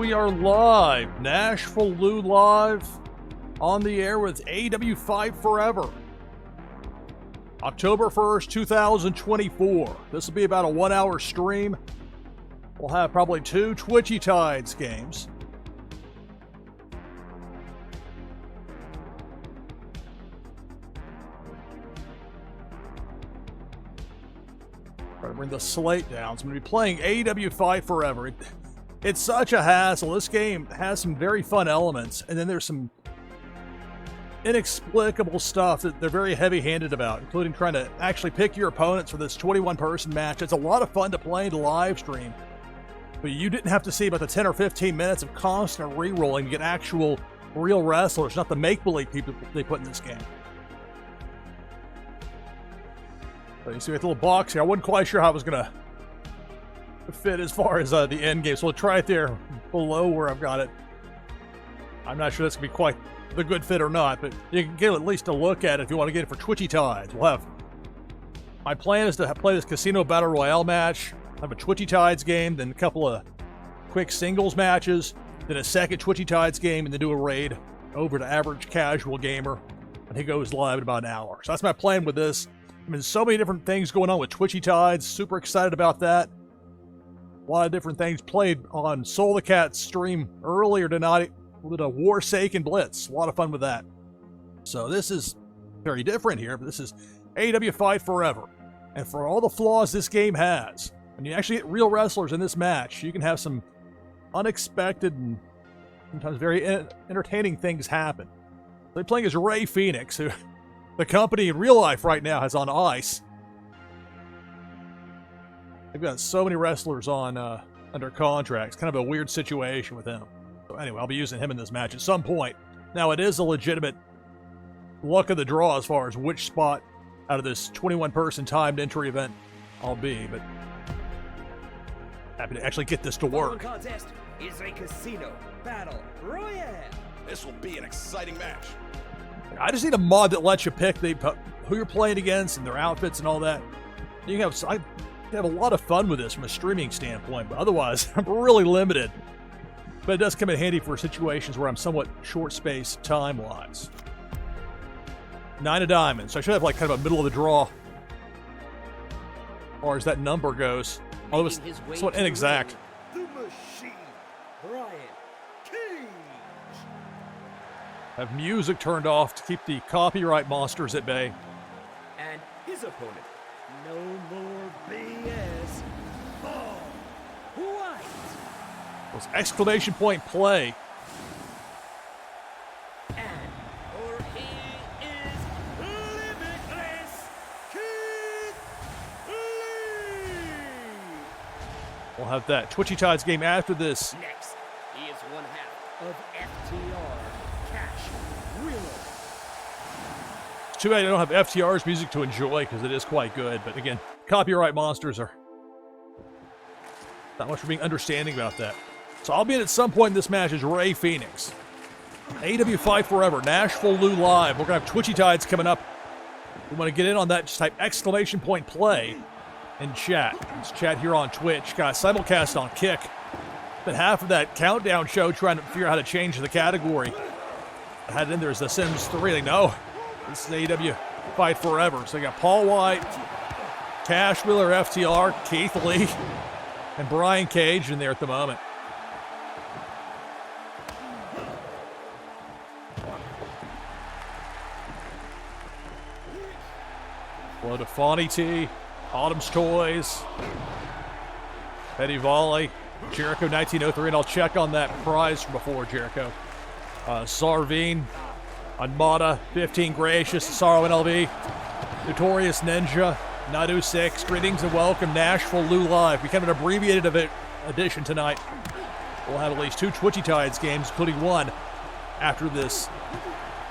we are live. NashvilleLou live on the air with AEW Fight Forever. October 1st, 2024. This will be about a 1-hour stream. We'll have probably 2 Twitchy Tides games. Try to bring the slate down. So I'm going to be playing AEW Fight Forever. It's such a hassle. This game has some very fun elements, and then there's some inexplicable stuff that they're very heavy-handed about, including trying to actually pick your opponents for this 21-person match. It's a lot of fun to play and to live stream, but you didn't have to see about the 10 or 15 minutes of constant re-rolling to get actual real wrestlers, not the make-believe people they put in this game. So you see with the little box here, I wasn't quite sure how it was going to fit as far as the end game, so we'll try it there below where I've got it. I'm not sure that's going to be quite the good fit or not, but you can get at least a look at it if you want to get it for Twitchy Tides. My plan is to play this Casino Battle Royale match, have a Twitchy Tides game, then a couple of quick singles matches, then a second Twitchy Tides game, and then do a raid over to Average Casual Gamer, and he goes live in about an hour. So that's my plan with this. I mean, so many different things going on with Twitchy Tides. Super excited about that. A lot of different things played on Soul the Cat's stream earlier tonight with a Warsaken Blitz. A lot of fun with that. So this is very different here, but this is AEW Fight Forever. And for all the flaws this game has, when you actually get real wrestlers in this match, you can have some unexpected and sometimes very entertaining things happen. They're playing as Ray Phoenix, who the company in real life right now has on ice. They've got so many wrestlers on under contracts. Kind of a weird situation with him. So anyway, I'll be using him in this match at some point. Now, it is a legitimate luck of the draw as far as which spot out of this 21-person timed entry event I'll be, but happy to actually get this to work. The contest is a Casino Battle Royale. This will be an exciting match. I just need a mod that lets you pick who you're playing against and their outfits and all that. You can have a lot of fun with this from a streaming standpoint, but otherwise, I'm really limited. But it does come in handy for situations where I'm somewhat short-spaced time-wise. 9 of diamonds. So I should have like kind of a middle of the draw as far as that number goes. Although it's somewhat inexact. The Machine, Brian Cage. Have music turned off to keep the copyright monsters at bay. And his opponent, no more BS, Paul White. Those exclamation point play. And or he is limitless, Keith Lee. We'll have that Twitchy Tides game after this. Next, he is one half of FTR, Cash Wheeler. It's too bad I don't have FTR's music to enjoy because it is quite good. But again, copyright monsters are not much for being understanding about that. So I'll be in at some point in this match as Ray Phoenix. AEW Fight Forever, NashvilleLou live. We're going to have Twitchy Tides coming up. If you want to get in on that, just type exclamation point play in chat. It's chat here on Twitch. Got simulcast on Kick. Been half of that countdown show trying to figure out how to change the category. I had it in there as The Sims 3. They know this is AEW Fight Forever. So you got Paul White, Cash Wheeler, FTR, Keith Lee, and Brian Cage in there at the moment. Blood of Fawny T, Autumn's Toys, Eddie Volley, Jericho 1903, and I'll check on that prize from before, Jericho. Sarveen, Anmada, 15 Gracious, Sorrow NLV, Notorious Ninja, Nadu 6, greetings and welcome, NashvilleLou live. We kind of an abbreviated edition tonight. We'll have at least 2 Twitchy Tides games, including one after this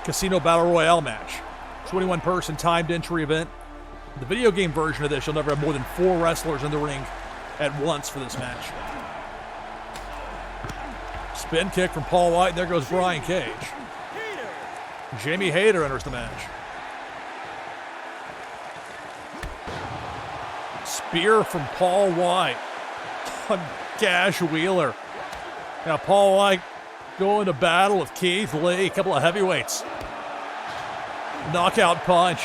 Casino Battle Royale match. 21-person timed entry event. The video game version of this, you'll never have more than 4 wrestlers in the ring at once for this match. Spin kick from Paul White, and there goes Brian Cage. Jamie Hayter enters the match. Spear from Paul White on Cash Wheeler. Now Paul White going to battle with Keith Lee, a couple of heavyweights. Knockout punch.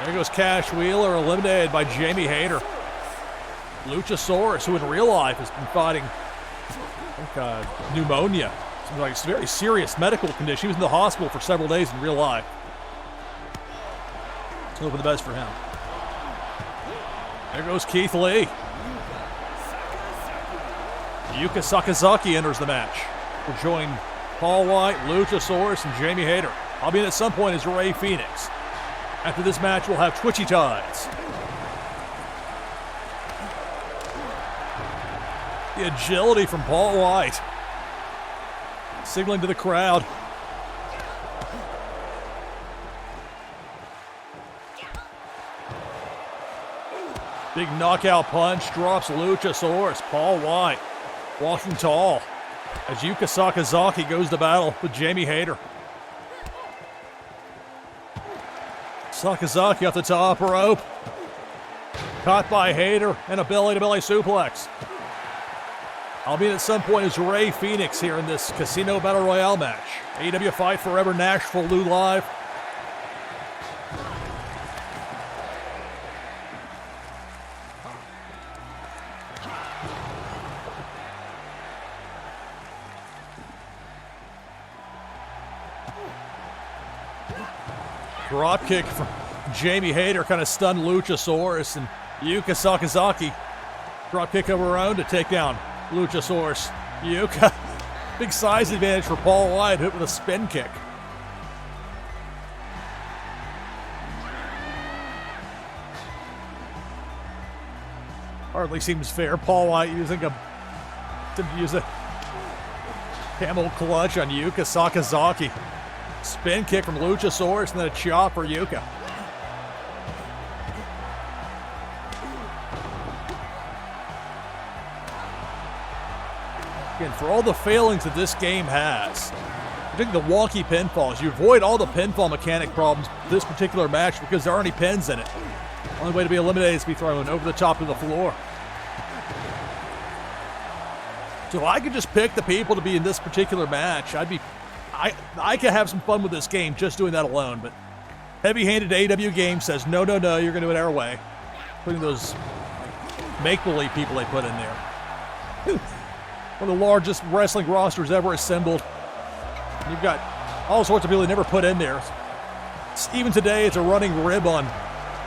There goes Cash Wheeler, eliminated by Jamie Hayter. Luchasaurus, who in real life has been fighting pneumonia. Seems like it's a very serious medical condition. He was in the hospital for several days in real life. Let's hope for the best for him. There goes Keith Lee. Yuka Sakazaki enters the match. Will join Paul White, Luchasaurus, and Jamie Hayter. I'll be in at some point as Ray Phoenix. After this match, we'll have Twitchy Tides. The agility from Paul White. Signaling to the crowd. Big knockout punch drops Luchasaurus. Paul White walking tall as Yuka Sakazaki goes to battle with Jamie Hayter. Sakazaki off the top rope. Caught by Hayter and a belly-to-belly suplex. I'll be in at some point as Ray Phoenix here in this Casino Battle Royale match. AEW Fight Forever NashvilleLou Live. Drop kick from Jamie Hayter kind of stunned Luchasaurus, and Yuka Sakazaki drop kick of her own to take down Luchasaurus. Yuka, big size advantage for Paul White, hit with a spin kick. Hardly seems fair. Paul White to use a camel clutch on Yuka Sakazaki. Spin kick from Luchasaurus and then a chop for Yuka. Again, for all the failings that this game has, particularly the wonky pinfalls, you avoid all the pinfall mechanic problems this particular match because there aren't any pins in it. Only way to be eliminated is to be thrown over the top of the floor. So if I could just pick the people to be in this particular match, I could have some fun with this game just doing that alone, but heavy-handed AEW game says, no, you're going to do it our way. Putting those make-believe people they put in there. One of the largest wrestling rosters ever assembled. And you've got all sorts of people they never put in there. Even today, it's a running rib on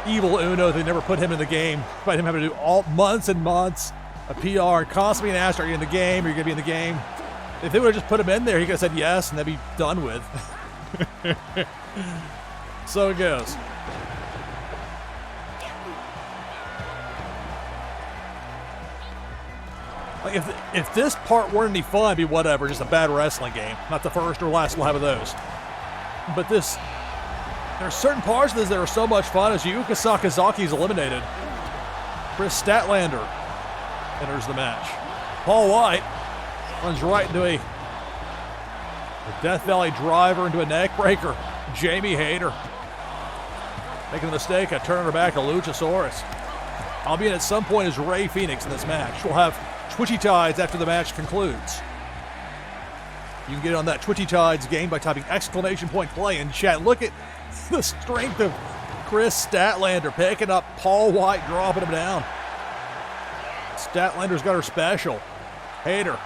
Evil Uno. They never put him in the game, despite him having to do all months and months of PR, constantly being asked, are you in the game? Are you going to be in the game? If they would have just put him in there, he could have said yes, and that'd be done with. So it goes. Like if this part weren't any fun, it'd be whatever, just a bad wrestling game. Not the first or last we'll have of those. But there are certain parts of this that are so much fun as Yuka Sakazaki's eliminated. Chris Statlander enters the match. Paul White runs right into a Death Valley driver into a neck breaker. Jamie Hayter making the mistake of turning her back to Luchasaurus. I'll be in at some point as Ray Phoenix in this match. We'll have Twitchy Tides after the match concludes. You can get on that Twitchy Tides game by typing !play in chat. Look at the strength of Chris Statlander picking up Paul White, dropping him down. Statlander's got her special. Hayter.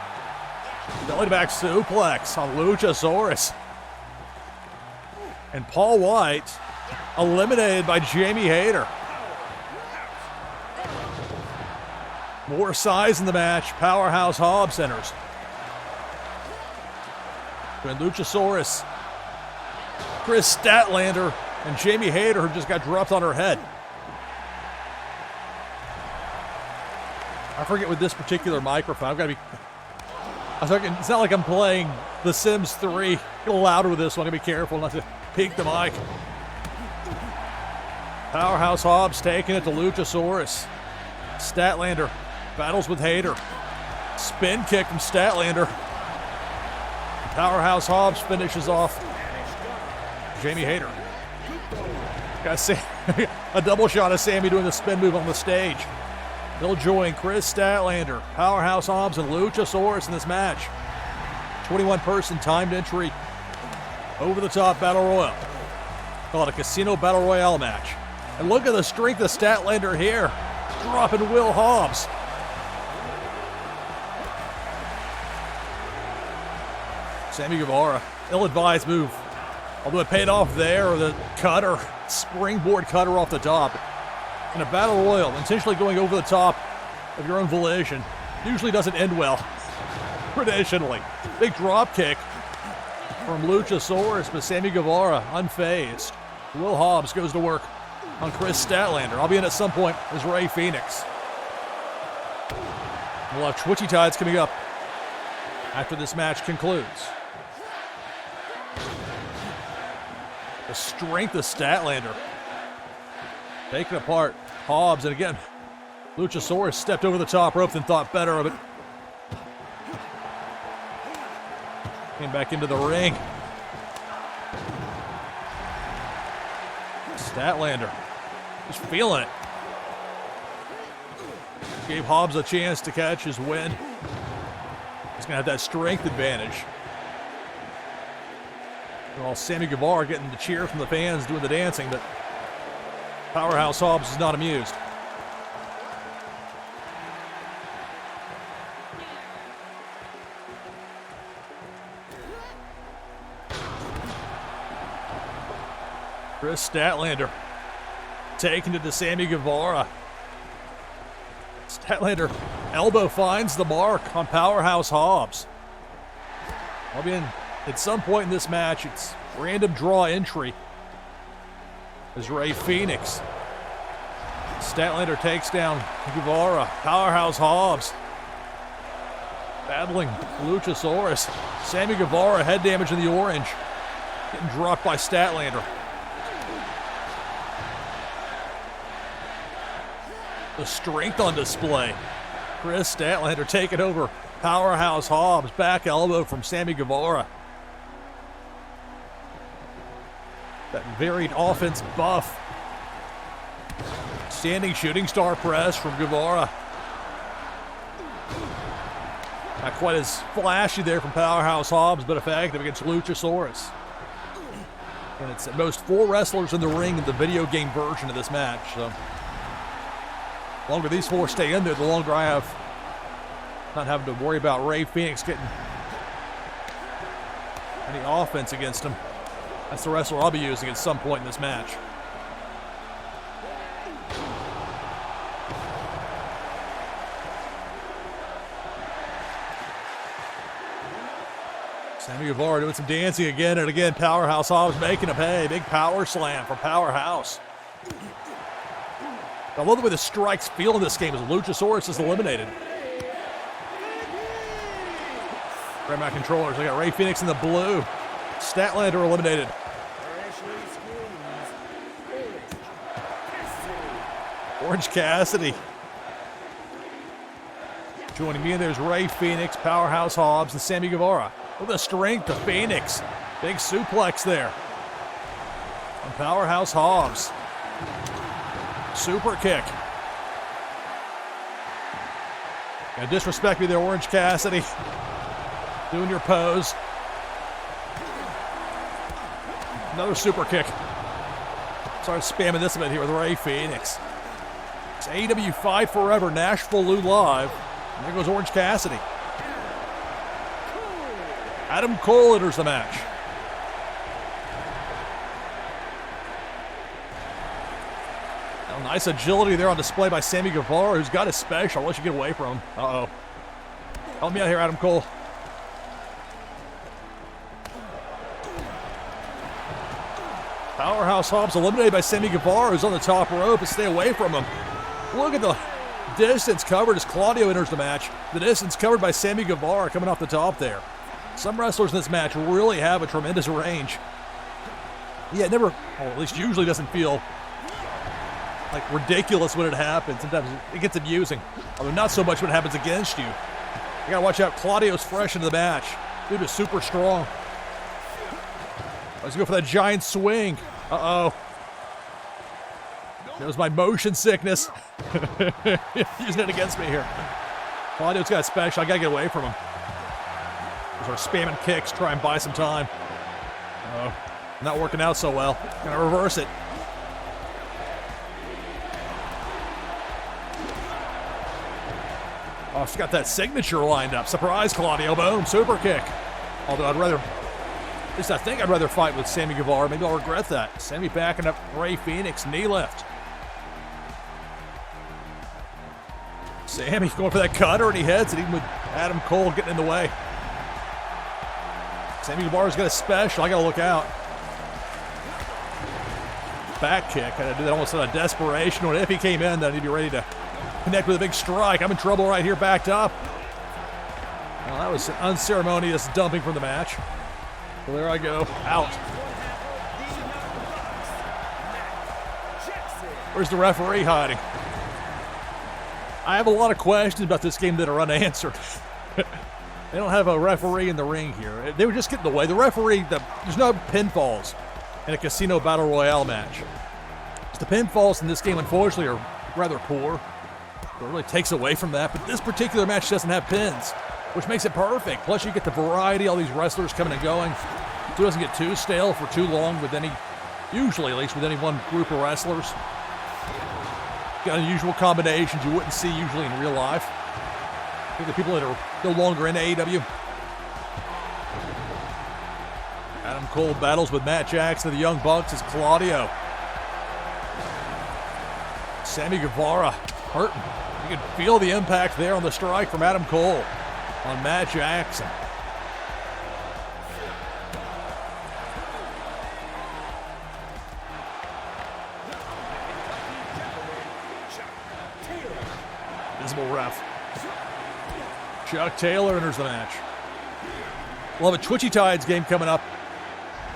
Belly back suplex on Luchasaurus. And Paul White eliminated by Jamie Hayter. More size in the match. Powerhouse Hobbs enters. And Luchasaurus, Chris Statlander, and Jamie Hayter, who just got dropped on her head. I forget with this particular microphone. I've got to be. It's not like I'm playing The Sims 3. Get a little louder with this one. I'm going to be careful not to peak the mic. Powerhouse Hobbs taking it to Luchasaurus. Statlander battles with Hayter. Spin kick from Statlander. Powerhouse Hobbs finishes off Jamie Hayter. Got a double shot of Sammy doing the spin move on the stage. They'll join Chris Statlander, Powerhouse Hobbs, and Luchasaurus in this match. 21-person timed entry over-the-top battle royal. Call it a casino battle royale match. And look at the strength of Statlander here, dropping Will Hobbs. Sammy Guevara, ill-advised move. Although it paid off there, or the cutter, springboard cutter off the top. In a battle royal, intentionally going over the top of your own volition usually doesn't end well, traditionally. Big drop kick from Luchasaurus, but Sammy Guevara unfazed. Will Hobbs goes to work on Chris Statlander. I'll be in at some point as Ray Phoenix. We'll have Twitchy Tides coming up after this match concludes. The strength of Statlander. Taken apart Hobbs, and again, Luchasaurus stepped over the top rope and thought better of it. Came back into the ring. Statlander just feeling it. Gave Hobbs a chance to catch his win. He's gonna have that strength advantage. Well, Sammy Guevara getting the cheer from the fans, doing the dancing, but Powerhouse Hobbs is not amused. Chris Statlander taking it to Sammy Guevara. Statlander elbow finds the mark on Powerhouse Hobbs. I'll be in at some point in this match. It's random draw entry as Ray Phoenix. Statlander takes down Guevara. Powerhouse Hobbs battling Luchasaurus. Sammy Guevara head damage in the orange, getting dropped by Statlander. The strength on display. Chris Statlander taking over Powerhouse Hobbs. Back elbow from Sammy Guevara. That varied offense buff. Standing shooting star press from Guevara. Not quite as flashy there from Powerhouse Hobbs, but effective against Luchasaurus. And it's at most 4 wrestlers in the ring in the video game version of this match. So the longer these 4 stay in there, the longer I have not having to worry about Ray Phoenix getting any offense against him. That's the wrestler I'll be using at some point in this match. Sammy Guevara doing some dancing again and again. Powerhouse Hobbs making a pay. Big power slam from Powerhouse. I love the way the strikes feel in this game as Luchasaurus is eliminated. Grab my controllers. I got Ray Phoenix in the blue. Statlander eliminated. Orange Cassidy. Joining me, and there's Ray Phoenix, Powerhouse Hobbs, and Sammy Guevara. Look at the strength of Phoenix. Big suplex there on Powerhouse Hobbs. Super kick. Gonna disrespect me there, Orange Cassidy. Doing your pose. Another super kick. Start spamming this a bit here with Ray Phoenix. It's AEW Fight Forever, NashvilleLou Live. And there goes Orange Cassidy. Adam Cole enters the match. Now, nice agility there on display by Sammy Guevara, who's got his special. I'll let you get away from him. Uh-oh. Help me out here, Adam Cole. Powerhouse Hobbs eliminated by Sammy Guevara, who's on the top rope, and stay away from him. Look at the distance covered as Claudio enters the match. The distance covered by Sammy Guevara coming off the top there. Some wrestlers in this match really have a tremendous range. Yeah, it never, or at least usually doesn't feel like ridiculous when it happens. Sometimes it gets amusing, although not so much when it happens against you. You gotta watch out. Claudio's fresh into the match. Dude is super strong. Let's go for that giant swing. Uh-oh. There's my motion sickness. Using it against me here. Claudio's got special. I gotta get away from him. Start spamming kicks, try and buy some time. Not working out so well. Gonna reverse it. Oh, she's got that signature lined up. Surprise, Claudio. Boom, super kick. Although I'd rather, at least I think I'd rather fight with Sammy Guevara. Maybe I'll regret that. Sammy backing up Ray Phoenix, knee lift. Sammy's going for that cutter, and he heads it, even with Adam Cole getting in the way. Sammy Guevara's got a special. I gotta look out. Back kick. I do that almost out of desperation. When if he came in, then he'd be ready to connect with a big strike. I'm in trouble right here, backed up. Well, that was an unceremonious dumping from the match. So there I go, out. Where's the referee hiding? I have a lot of questions about this game that are unanswered. They don't have a referee in the ring here. They were just getting in the way. The referee, there's no pinfalls in a casino battle royale match. The pinfalls in this game, unfortunately, are rather poor. It really takes away from that, but this particular match doesn't have pins, which makes it perfect. Plus, you get the variety, all these wrestlers coming and going. It doesn't get too stale for too long with any, usually at least, with any one group of wrestlers. Got unusual combinations you wouldn't see usually in real life. I think the people that are no longer in AEW. Adam Cole battles with Matt Jackson of the Young Bucks as Claudio. Sammy Guevara hurting. You can feel the impact there on the strike from Adam Cole on Matt Jackson. Visible ref. Chuck Taylor enters the match. We'll have a Twitchy Tides game coming up.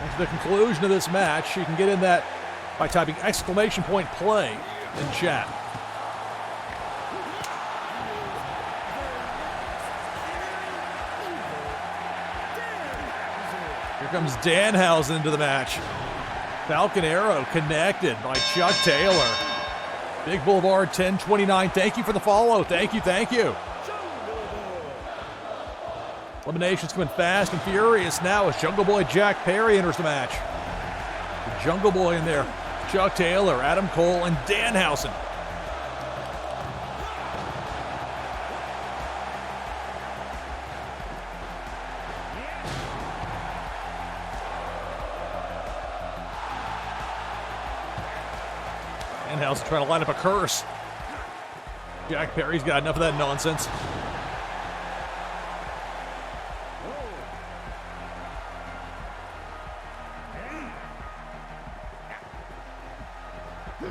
After the conclusion of this match, you can get in that by typing !play in chat. Here comes Danhausen into the match. Falcon Arrow connected by Chuck Taylor. Big Boulevard 1029. Thank you for the follow. Thank you. Eliminations coming fast and furious now as Jungle Boy Jack Perry enters the match. The Jungle Boy in there. Chuck Taylor, Adam Cole, and Danhausen. Danhausen trying to line up a curse. Jack Perry's got enough of that nonsense.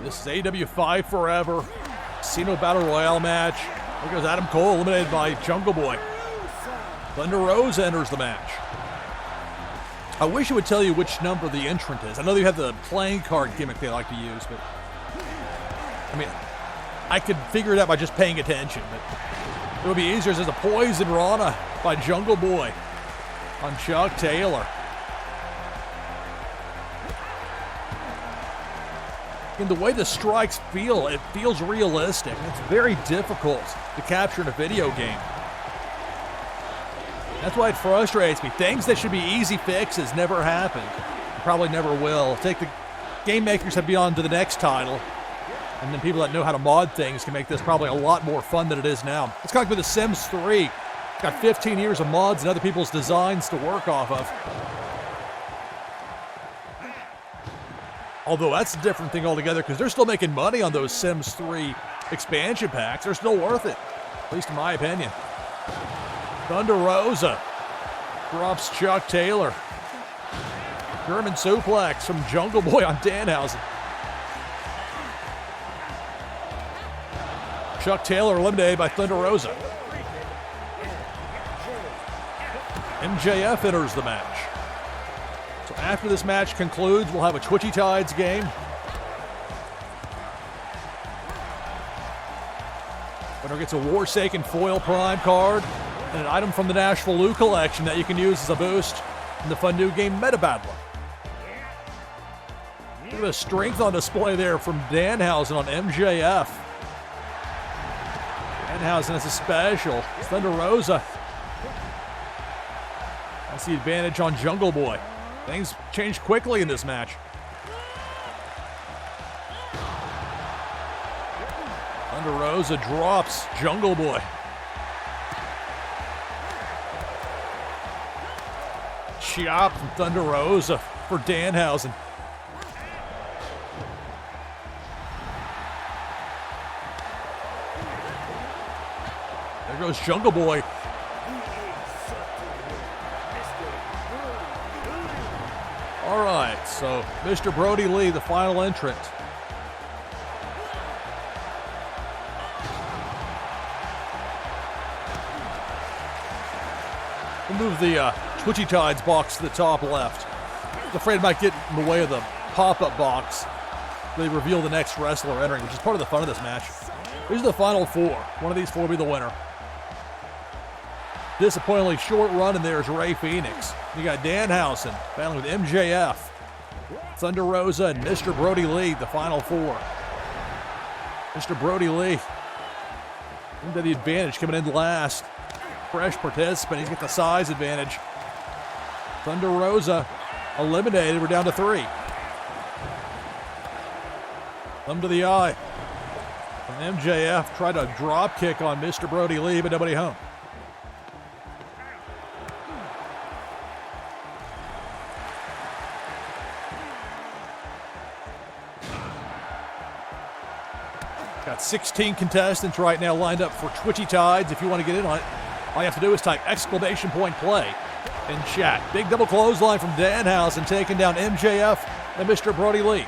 This is AEW 5 Forever Casino Battle Royale match. There goes Adam Cole, eliminated by Jungle Boy. Thunder Rosa enters the match. I wish it would tell you which number the entrant is. I know you have the playing card gimmick they like to use, but I mean, I could figure it out by just paying attention, but it would be easier as there's a Poison Rana by Jungle Boy on Chuck Taylor. And the way the strikes feel, it feels realistic. It's very difficult to capture in a video game. That's why it frustrates me. Things that should be easy fixes never happen. Probably never will. Take the game makers have beyond to the next title, and then people that know how to mod things can make this probably a lot more fun than it is now. It's kind of like with The Sims 3. Got 15 years of mods and other people's designs to work off of. Although that's a different thing altogether because they're still making money on those Sims 3 expansion packs. They're still worth it, at least in my opinion. Thunder Rosa drops Chuck Taylor. German suplex from Jungle Boy on Danhausen. Chuck Taylor eliminated by Thunder Rosa. MJF enters the match. So after this match concludes, we'll have a Twitchy Tides game. Winner gets a Warsaken foil prime card and an item from the NashvilleLou collection that you can use as a boost in the fun new game Meta Battler. Look at the strength on display there from Danhausen on MJF. Danhausen has a special. Thunder Rosa gets the advantage on Jungle Boy. Things change quickly in this match. Thunder Rosa drops Jungle Boy. Chop from Thunder Rosa for Danhausen. There goes Jungle Boy. All right, so Mr. Brody Lee, the final entrant. We'll move the Twitchy Tides box to the top left. I was afraid it might get in the way of the pop-up box. They reveal the next wrestler entering, which is part of the fun of this match. These are the final four. One of these four will be the winner. Disappointingly short run, and there's Ray Phoenix. You got Danhausen battling with MJF, Thunder Rosa, and Mr. Brody Lee, the final four. Mr. Brody Lee into the advantage, coming in last. Fresh participant, he's got the size advantage. Thunder Rosa eliminated, we're down to 3. Thumb to the eye. And MJF tried a drop kick on Mr. Brody Lee, but nobody home. Got 16 contestants right now lined up for Twitchy Tides. If you want to get in on it, all you have to do is type !play in chat. Big double clothesline from Danhausen, taking down MJF and Mr. Brody Lee.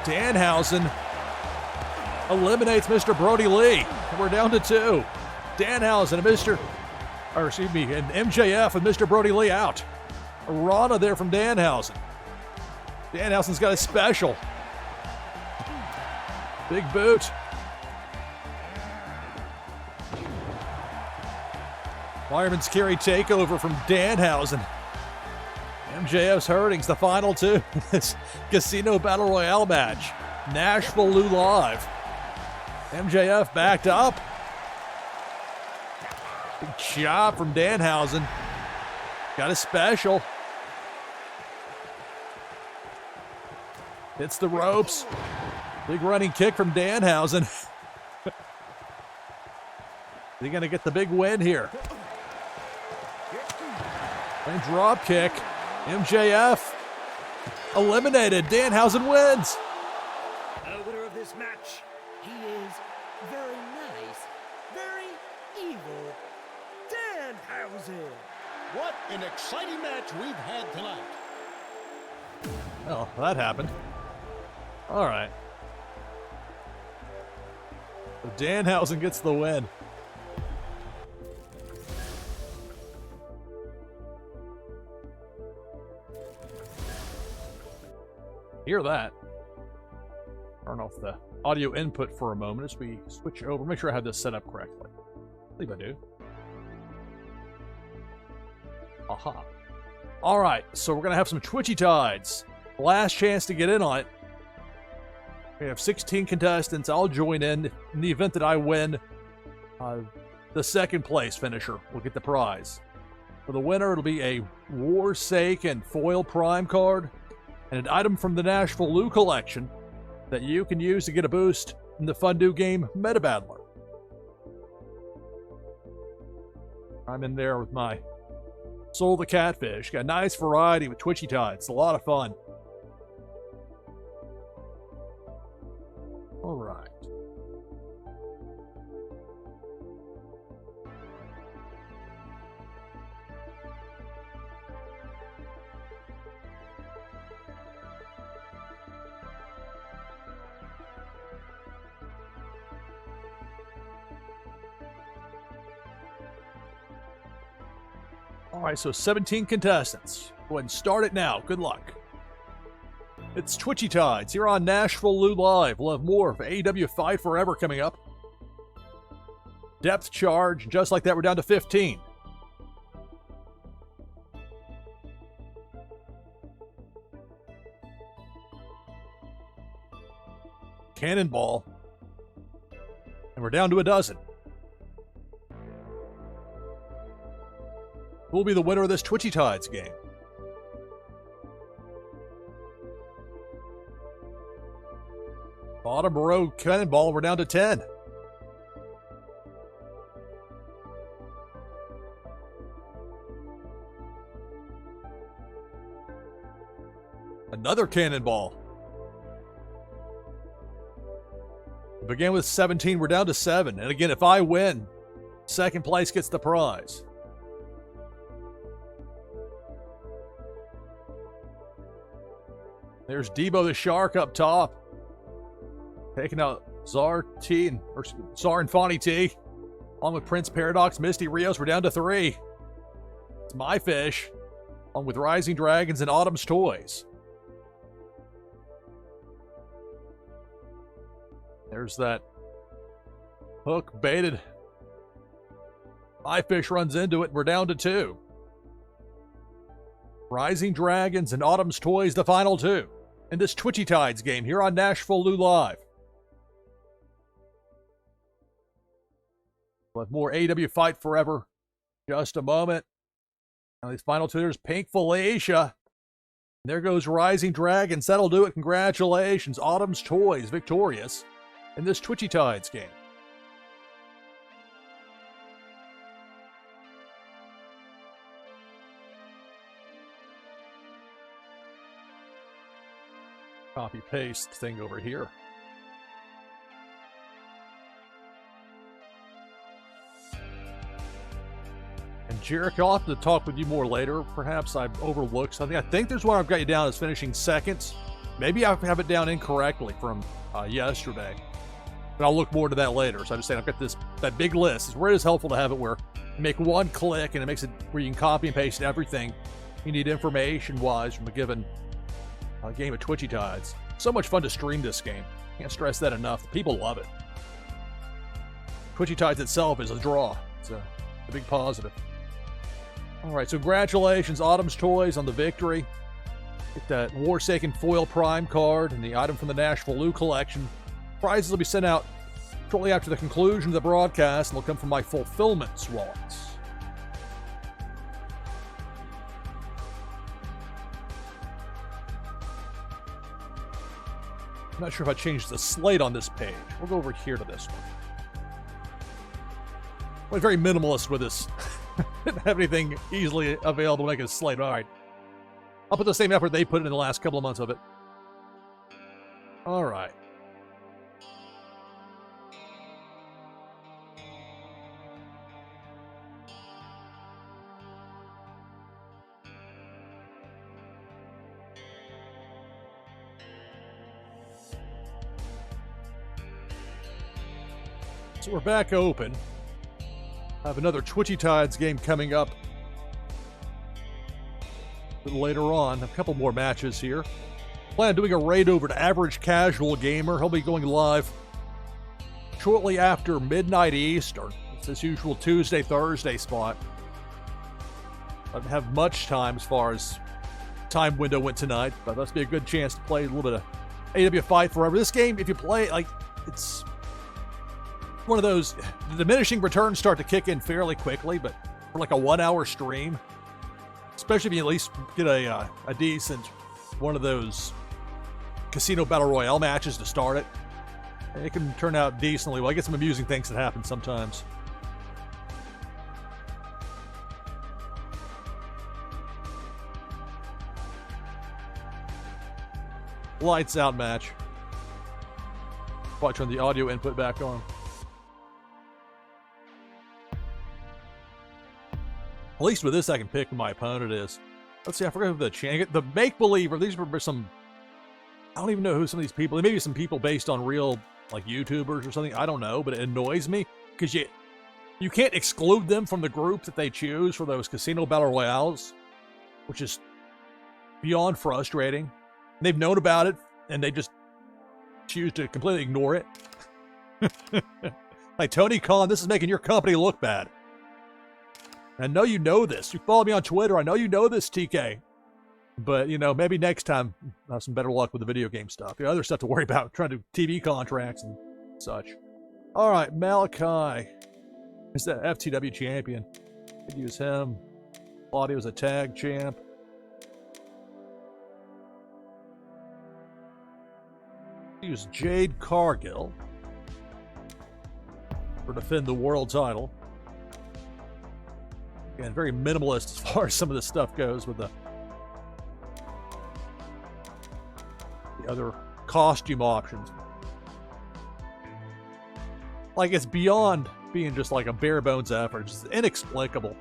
Danhausen eliminates Mr. Brody Lee. And we're down to 2. Danhausen and and MJF and Mr. Brody Lee out. A Rana there from Danhausen. Danhausen's got a special. Big boot. Fireman's carry takeover from Danhausen. MJF's hurting. It's the final 2. This Casino Battle Royale match. NashvilleLou live. MJF backed up. Big chop from Danhausen. Got a special. Hits the ropes. Big running kick from Danhausen. Is he going to get the big win here? And drop kick. MJF eliminated. Danhausen wins. The winner of this match, he is very nice, very evil, Danhausen. What an exciting match we've had tonight. Well, that happened. All right. So Danhausen gets the win. Hear that? Turn off the audio input for a moment as we switch over. Make sure I have this set up correctly. I believe I do. Aha. All right, so we're going to have some Twitchy Tides. Last chance to get in on it. We have 16 contestants. I'll join in the event that I win. The second place finisher will get the prize. For the winner, it'll be a Warsaken Foil Prime card and an item from the NashvilleLou collection that you can use to get a boost in the Fun-Do game Meta Battler. I'm in there with my Soul the Catfish. Got a nice variety with Twitchy Tides. It's a lot of fun. All right. All right, so 17 contestants. Go ahead and start it now. Good luck. It's Twitchy Tides here on NashvilleLou Live. We'll have more of AEW Fight Forever coming up. Depth charge, just like that, we're down to 15. Cannonball. And we're down to a dozen. Who will be the winner of this Twitchy Tides game? Bottom row cannonball, we're down to 10. Another cannonball. We began with 17, we're down to 7. And again, if I win, second place gets the prize. There's Debo the Shark up top. Taking out Czar and Fawny T. Along with Prince Paradox, Misty Rios, we're down to 3. It's My Fish. Along with Rising Dragons and Autumn's Toys. There's that hook baited. My Fish runs into it. We're down to 2. Rising Dragons and Autumn's Toys, the final 2. In this Twitchy Tides game here on NashvilleLou Live. We'll have more AEW Fight Forever. Just a moment. Now these final 2, there's Pink Felicia. And there goes Rising Dragons. That'll do it. Congratulations. Autumn's Toys victorious in this Twitchy Tides game. Copy paste thing over here. And Jericho, I'll have to talk with you more later. Perhaps I've overlooked something. I think there's one I've got you down as finishing seconds. Maybe I have it down incorrectly from yesterday. But I'll look more to that later. So I'm just saying I've got that big list. It's where it is helpful to have it where you make one click and it makes it where you can copy and paste everything you need information-wise from a given game of Twitchy Tides. So much fun to stream this game. Can't stress that enough. People love it. Twitchy Tides itself is a draw. It's a big positive. All right, so congratulations, Autumn's Toys, on the victory. Get that Warsaken Foil Prime card and the item from the NashvilleLou collection. Prizes will be sent out shortly after the conclusion of the broadcast, and they'll come from my fulfillment wallets. I'm not sure if I changed the slate on this page. We'll go over here to this one. I'm very minimalist with this. Didn't have anything easily available to make a slate. All right. I'll put the same effort they put in the last couple of months of it. All right. So we're back open. I have another Twitchy Tides game coming up a little later on. A couple more matches here. Plan on doing a raid over to Average Casual Gamer. He'll be going live shortly after midnight Eastern. It's his usual Tuesday, Thursday spot. I don't have much time as far as time window went tonight, but that's be a good chance to play a little bit of AEW Fight Forever. This game, if you play, it's one of those, the diminishing returns start to kick in fairly quickly, but for like a 1 hour stream, especially if you at least get a decent one of those casino battle royale matches to start it, it can turn out decently well. I get some amusing things that happen sometimes. Lights out match. Watch on the audio input back on. At least with this, I can pick who my opponent is. Let's see, I forgot who the make-believer. These were some, I don't even know who some of these people, maybe some people based on real, like, YouTubers or something. I don't know, but it annoys me because you can't exclude them from the group that they choose for those casino battle royales, which is beyond frustrating. And they've known about it, and they just choose to completely ignore it. Like, Tony Khan, this is making your company look bad. I know you know this. You follow me on Twitter. I know you know this, TK. But, you know, maybe next time I'll have some better luck with the video game stuff. The other stuff to worry about, trying to do TV contracts and such. All right, Malachi is the FTW champion. Could use him. Claudio's a tag champ. Use Jade Cargill for defend the world title. Again, very minimalist as far as some of this stuff goes with the other costume options. Like, it's beyond being just like a bare bones effort. It's just inexplicable.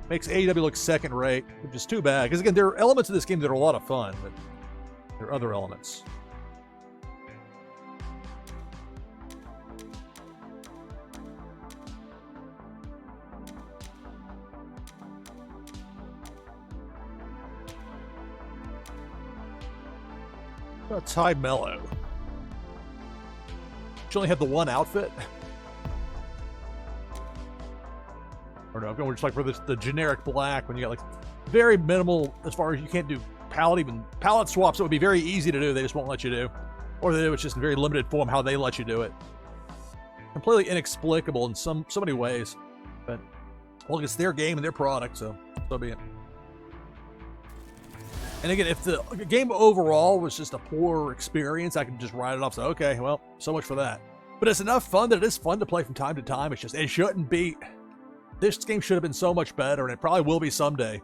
Makes AEW look second rate, which is too bad. Because again, there are elements of this game that are a lot of fun, but there are other elements. Ty Mello. She only had the one outfit. Or no, I'm going just like for the generic black when you got like very minimal as far as you can't do palette swaps. It would be very easy to do. They just won't let you do. Or they do it's just in very limited form how they let you do it. Completely inexplicable in so many ways. But well, it's their game and their product, so be it. And again, if the game overall was just a poor experience, I could just write it off. So, okay, well, so much for that. But it's enough fun that it is fun to play from time to time. It's just, it shouldn't be. This game should have been so much better, and it probably will be someday.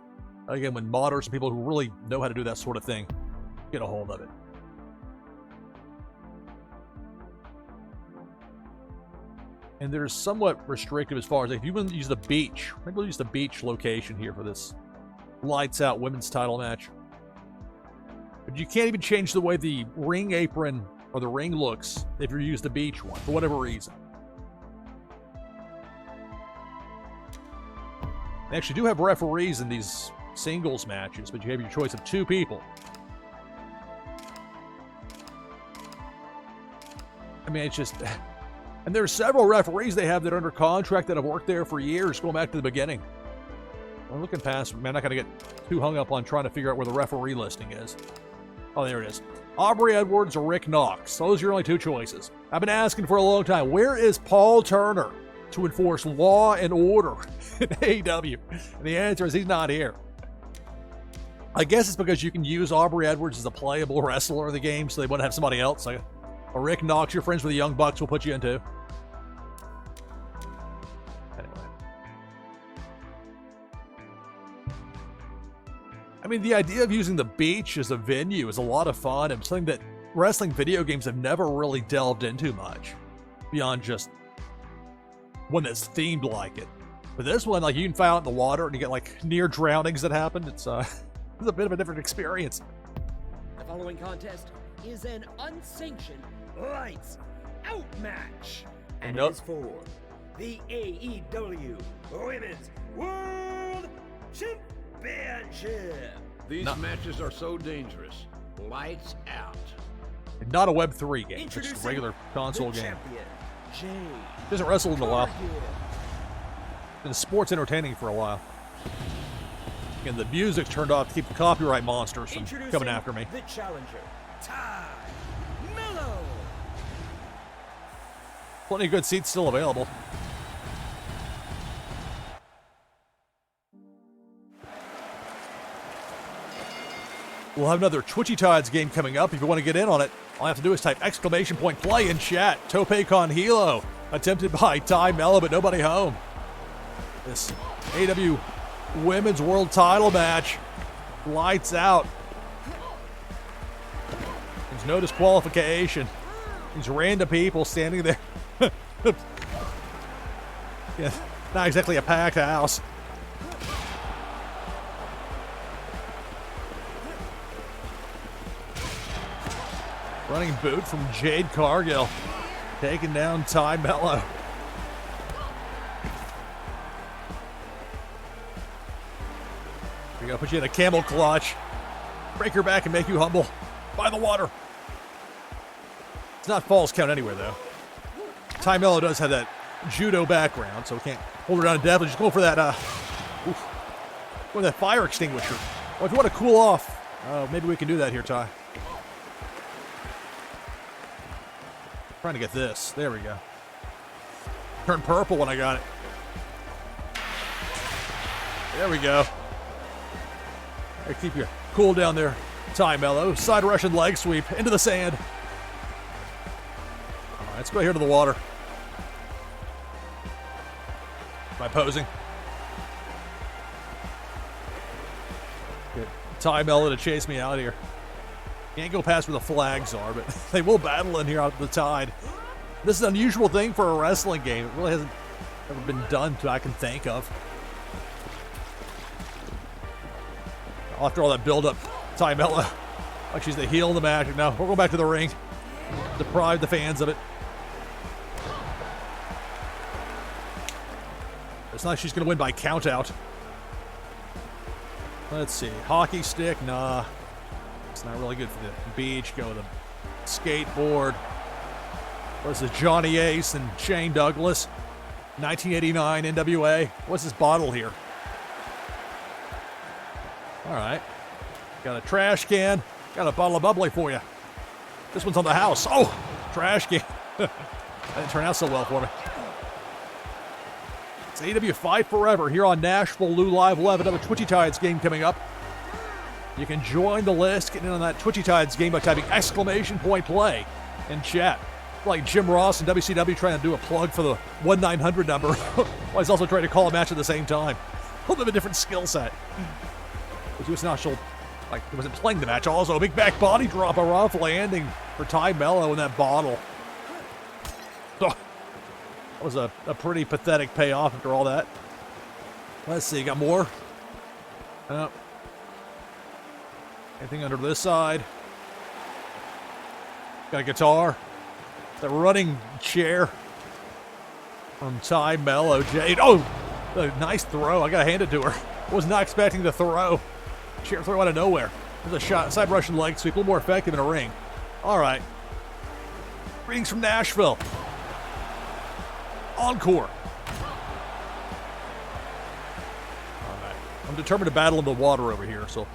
Again, when modders and people who really know how to do that sort of thing get a hold of it. And there's somewhat restrictive as far as if you want to use the beach. Maybe we'll use the beach location here for this lights out women's title match. But you can't even change the way the ring apron or the ring looks if you use the beach one, for whatever reason. They actually do have referees in these singles matches, but you have your choice of 2 people. I mean, it's just... And there's several referees they have that are under contract that have worked there for years, going back to the beginning. I'm looking past... Man, I'm not going to get too hung up on trying to figure out where the referee listing is. Oh, there it is. Aubrey Edwards or Rick Knox. Those are your only 2 choices. I've been asking for a long time, where is Paul Turner to enforce law and order in AEW? And the answer is he's not here. I guess it's because you can use Aubrey Edwards as a playable wrestler in the game, so they wouldn't have somebody else. Like a Rick Knox, your friends with the Young Bucks will put you into. I mean, the idea of using the beach as a venue is a lot of fun and something that wrestling video games have never really delved into much beyond just one that's themed like it. But this one, like, you can fight out in the water and you get like near drownings that happen. It's a bit of a different experience. The following contest is an unsanctioned lights out match, and it is for the AEW Women's World Championship. These matches are so dangerous. Lights out. And not a Web 3 game, just a regular console game. Doesn't wrestle in a while. Been sports entertaining for a while. And the music's turned off to keep the copyright monsters from coming after me. The challenger, Ty Mello. Plenty of good seats still available. We'll have another Twitchy Tides game coming up. If you want to get in on it, all you have to do is type !play in chat. Tope Con Hilo, attempted by Ty Mello, but nobody home. This AEW Women's World Title match, lights out. There's no disqualification. These random people standing there. Yeah, not exactly a packed house. Running boot from Jade Cargill. Taking down Ty Mello. We're going to put you in a camel clutch. Break your back and make you humble by the water. It's not falls count anywhere, though. Ty Mello does have that judo background, so we can't hold her down indefinitely. Just go for that, for that fire extinguisher. Well, if you want to cool off, maybe we can do that here, Ty. Trying to get this. There we go. Turned purple when I got it. There we go. I keep you cool down there, Ty Mello. Side Russian leg sweep into the sand. All right, let's go here to the water. Am I posing? Get Ty Mello to chase me out here. Can't go past where the flags are, but they will battle in here out the tide. This is an unusual thing for a wrestling game. It really hasn't ever been done that I can think of. After all that build-up, Ty Mello, like she's the heel in the match. Now we're going back to the ring. Deprive the fans of it. It's not like she's going to win by count-out. Let's see. Hockey stick? Nah. It's not really good for the beach. Go with a skateboard. What's this? Johnny Ace and Shane Douglas. 1989 NWA. What's this bottle here? All right. Got a trash can. Got a bottle of bubbly for you. This one's on the house. Oh, trash can. That didn't turn out so well for me. It's AEW Fight Forever here on NashvilleLou Live. We'll have another Twitchy Tides game coming up. You can join the list, get in on that Twitchy Tides game by typing !play in chat. Like Jim Ross and WCW trying to do a plug for the 1-900 number. While he's also trying to call a match at the same time. A little bit of a different skill set. He was not sure, like, he wasn't playing the match. Also, a big back body drop, a rough landing for Ty Mello in that bottle. Oh, that was a pretty pathetic payoff after all that. Let's see, got more? Anything under this side? Got a guitar. The running chair from Ty Mello. Jade. Oh, a nice throw. I got to hand it to her. Was not expecting the throw. Chair throw out of nowhere. There's a shot. Side Russian leg sweep. A little more effective in a ring. All right. Greetings from Nashville. Encore. All right. I'm determined to battle in the water over here, so.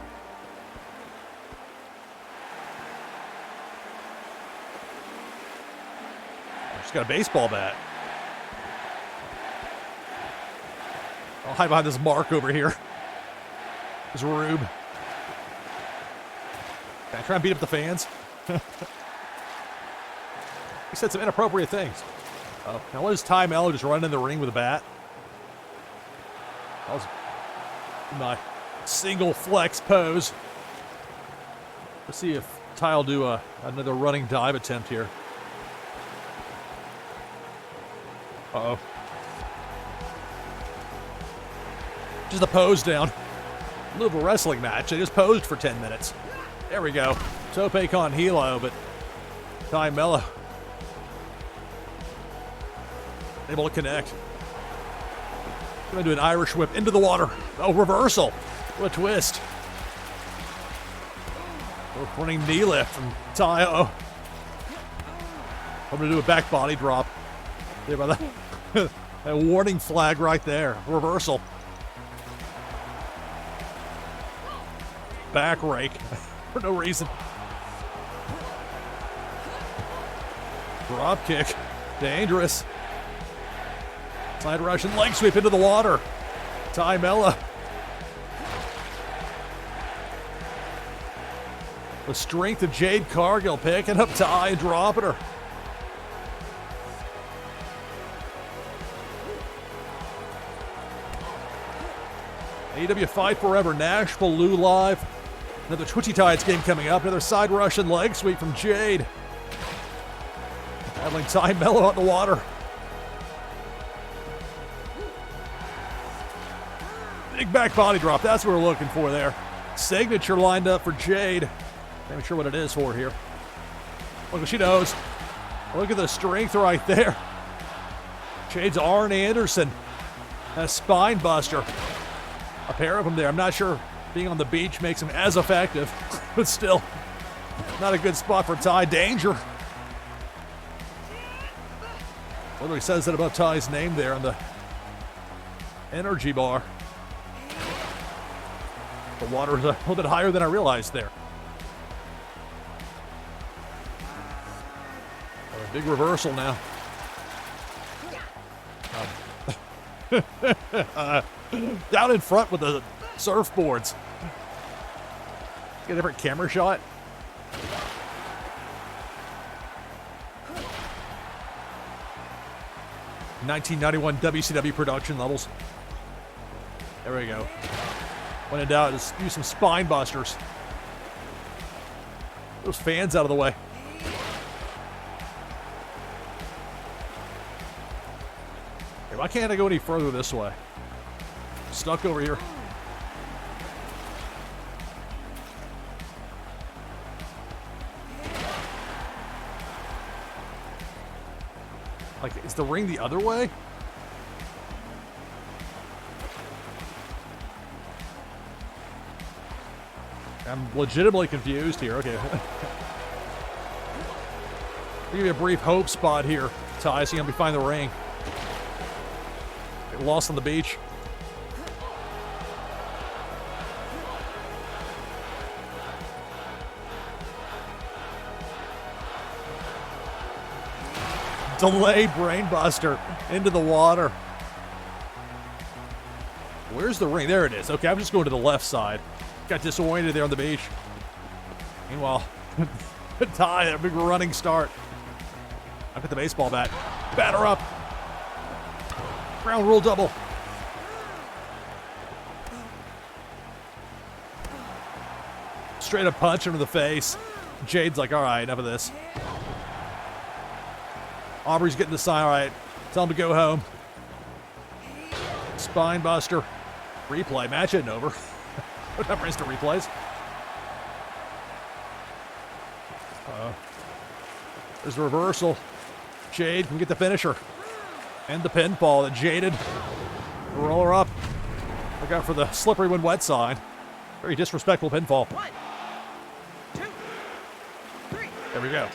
She's got a baseball bat. I'll hide behind this mark over here. This Rube. Can I try and beat up the fans? He said some inappropriate things. Oh, now what is Ty Mello just running in the ring with a bat? That was my single flex pose. Let's see if Ty will do another running dive attempt here. Uh-oh. Just a pose down. A little wrestling match. They just posed for 10 minutes. There we go. Tope con hilo, but Ty Mello able to connect. Gonna do an Irish whip into the water. Oh, reversal. What a twist. Running knee lift from Ty. Oh. I'm gonna do a back body drop. See about that? A warning flag right there. Reversal. Back rake for no reason. Drop kick. Dangerous. Side Russian leg sweep into the water. Ty Mello. The strength of Jade Cargill picking up Ty and dropping her. AEW Fight Forever, NashvilleLou Live. Another Twitchy Tides game coming up. Another side Russian leg sweep from Jade. Battling Ty Mello out in the water. Big back body drop. That's what we're looking for there. Signature lined up for Jade. Not sure what it is for here. Look, she knows. Look at the strength right there. Jade's Arn Anderson. A spine buster. A pair of them there. I'm not sure being on the beach makes him as effective, but still, not a good spot for Ty. Danger. Literally says that about Ty's name there on the energy bar. The water is a little bit higher than I realized there. A big reversal now. Down in front with the surfboards. Get a different camera shot. $1991 WCW production levels. There we go. When in doubt, just use some spine busters. Those fans out of the way. Okay, why can't I go any further this way? Stuck over here. Like, is the ring the other way? I'm legitimately confused here. Okay. I'll give you a brief hope spot here, Ty, so you can find the ring. Get lost on the beach. Delayed brainbuster into the water. Where's the ring? There it is. Okay, I'm just going to the left side. Got disoriented there on the beach. Meanwhile, Ty, a big running start. I've got the baseball bat. Batter up. Ground rule double. Straight up punch him in the face. Jade's like, all right, enough of this. Aubrey's getting the sign. All right, tell him to go home. Spine buster. Replay. Match isn't over. Whatever, instant replays. There's the reversal. Jade can get the finisher. And the pinfall that Jaded. Roll her up. Look out for the slippery when wet sign. Very disrespectful pinfall. 1, 2, 3. There we go.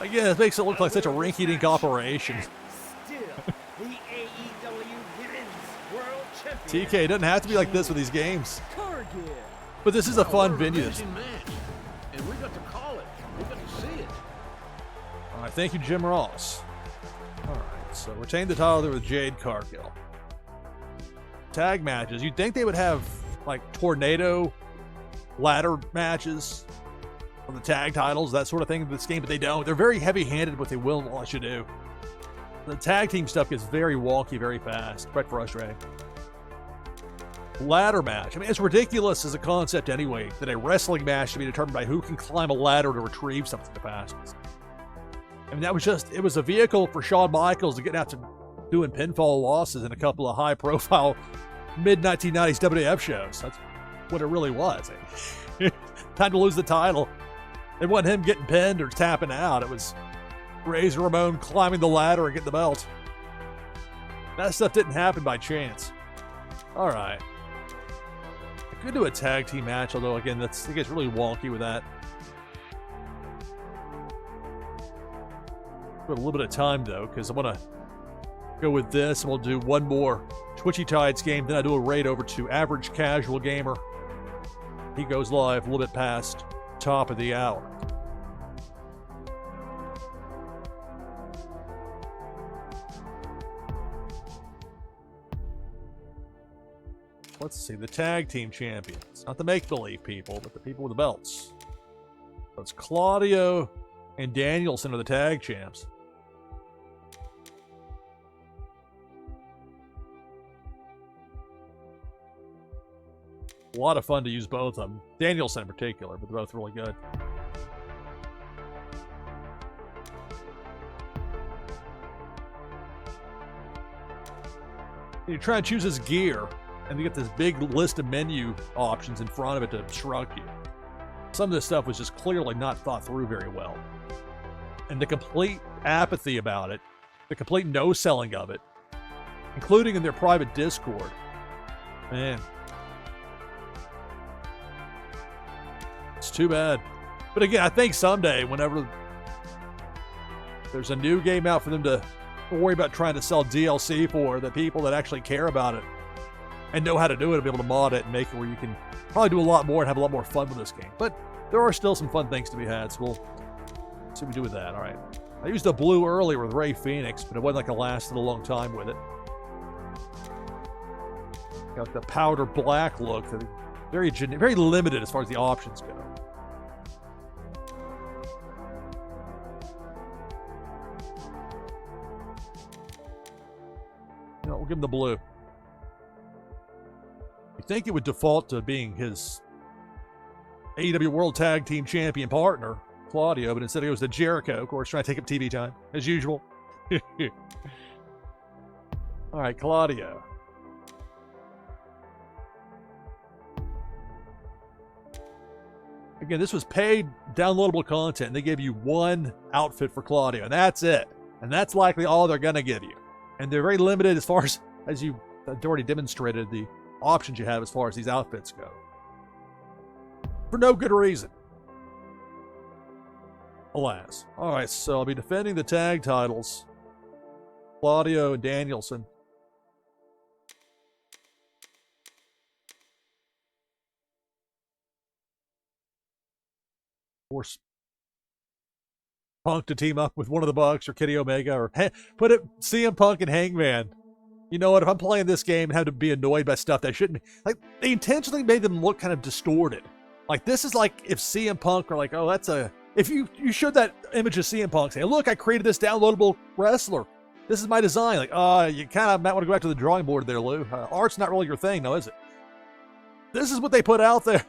Again, it makes it look like such a rinky-dink operation. Still, the AEW Women's World Champion. TK, it doesn't have to be like this with these games. Cargill. But this is a fun venue. Match, and we got to call it. We got to see it. All right, thank you, Jim Ross. All right, so retain the title there with Jade Cargill. Tag matches. You'd think they would have, like, tornado ladder matches on the tag titles, that sort of thing in this game, but they don't. They're very heavy-handed with what they will let you do. The tag team stuff gets very wonky very fast. Quite frustrating. Ladder match. I mean, it's ridiculous as a concept anyway that a wrestling match should be determined by who can climb a ladder to retrieve something the fastest. I mean, that was just, it was a vehicle for Shawn Michaels to get out to doing pinfall losses in a couple of high-profile mid-1990s WWF shows. That's what it really was. Time to lose the title. It wasn't him getting pinned or tapping out. It was Razor Ramon climbing the ladder and getting the belt. That stuff didn't happen by chance. All right. I could do a tag team match, although, again, it gets really wonky with that. We have a little bit of time, though, because I want to go with this, and we'll do one more Twitchy Tides game. Then I do a raid over to Average Casual Gamer. He goes live a little bit past top of the hour. Let's see, the tag team champions. Not the make-believe people, but the people with the belts. So it's Claudio and Danielson are the tag champs. A lot of fun to use both of them. Danielson in particular, but they're both really good. You try and choose his gear, and you get this big list of menu options in front of it to obstruct you. Some of this stuff was just clearly not thought through very well. And the complete apathy about it, the complete no-selling of it, including in their private Discord. Man. It's too bad. But again, I think someday, whenever there's a new game out for them to worry about trying to sell DLC for, the people that actually care about it and know how to do it will be able to mod it and make it where you can probably do a lot more and have a lot more fun with this game. But there are still some fun things to be had, so we'll Let's see what we do with that. All right. I used the blue earlier with Ray Phoenix, but it wasn't like it lasted a long time with it. Got the powder black look. Very limited as far as the options go. No, we'll give him the blue. You think it would default to being his AEW World Tag Team Champion partner, Claudio, but instead it goes to Jericho, of course, trying to take up TV time, as usual. All right, Claudio. Again, this was paid downloadable content. They gave you one outfit for Claudio, and that's it. And that's likely all they're going to give you. And they're very limited as far as you already demonstrated the options you have as far as these outfits go. For no good reason. Alas. All right, so I'll be defending the tag titles. Claudio and Danielson. Force Punk to team up with one of the Bucks or Kenny Omega, or put it CM Punk and Hangman. You know what? If I'm playing this game and have to be annoyed by stuff that shouldn't be, like, they intentionally made them look kind of distorted. Like, this is like if CM Punk were like, oh, that's a, if you showed that image of CM Punk saying, look, I created this downloadable wrestler. This is my design. Like, you kind of might want to go back to the drawing board there, Lou. Art's not really your thing, though, is it? This is what they put out there.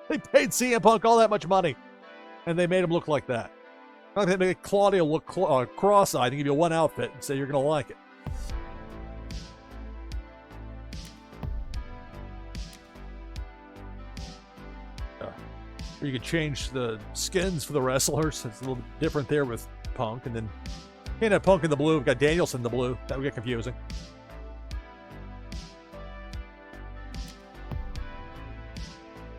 They paid CM Punk all that much money, and they made him look like that. They make Claudio look cross-eyed and give you one outfit and say you're going to like it. Or you could change the skins for the wrestlers. It's a little different there with Punk. And then you can't have Punk in the blue. We've got Danielson in the blue. That would get confusing.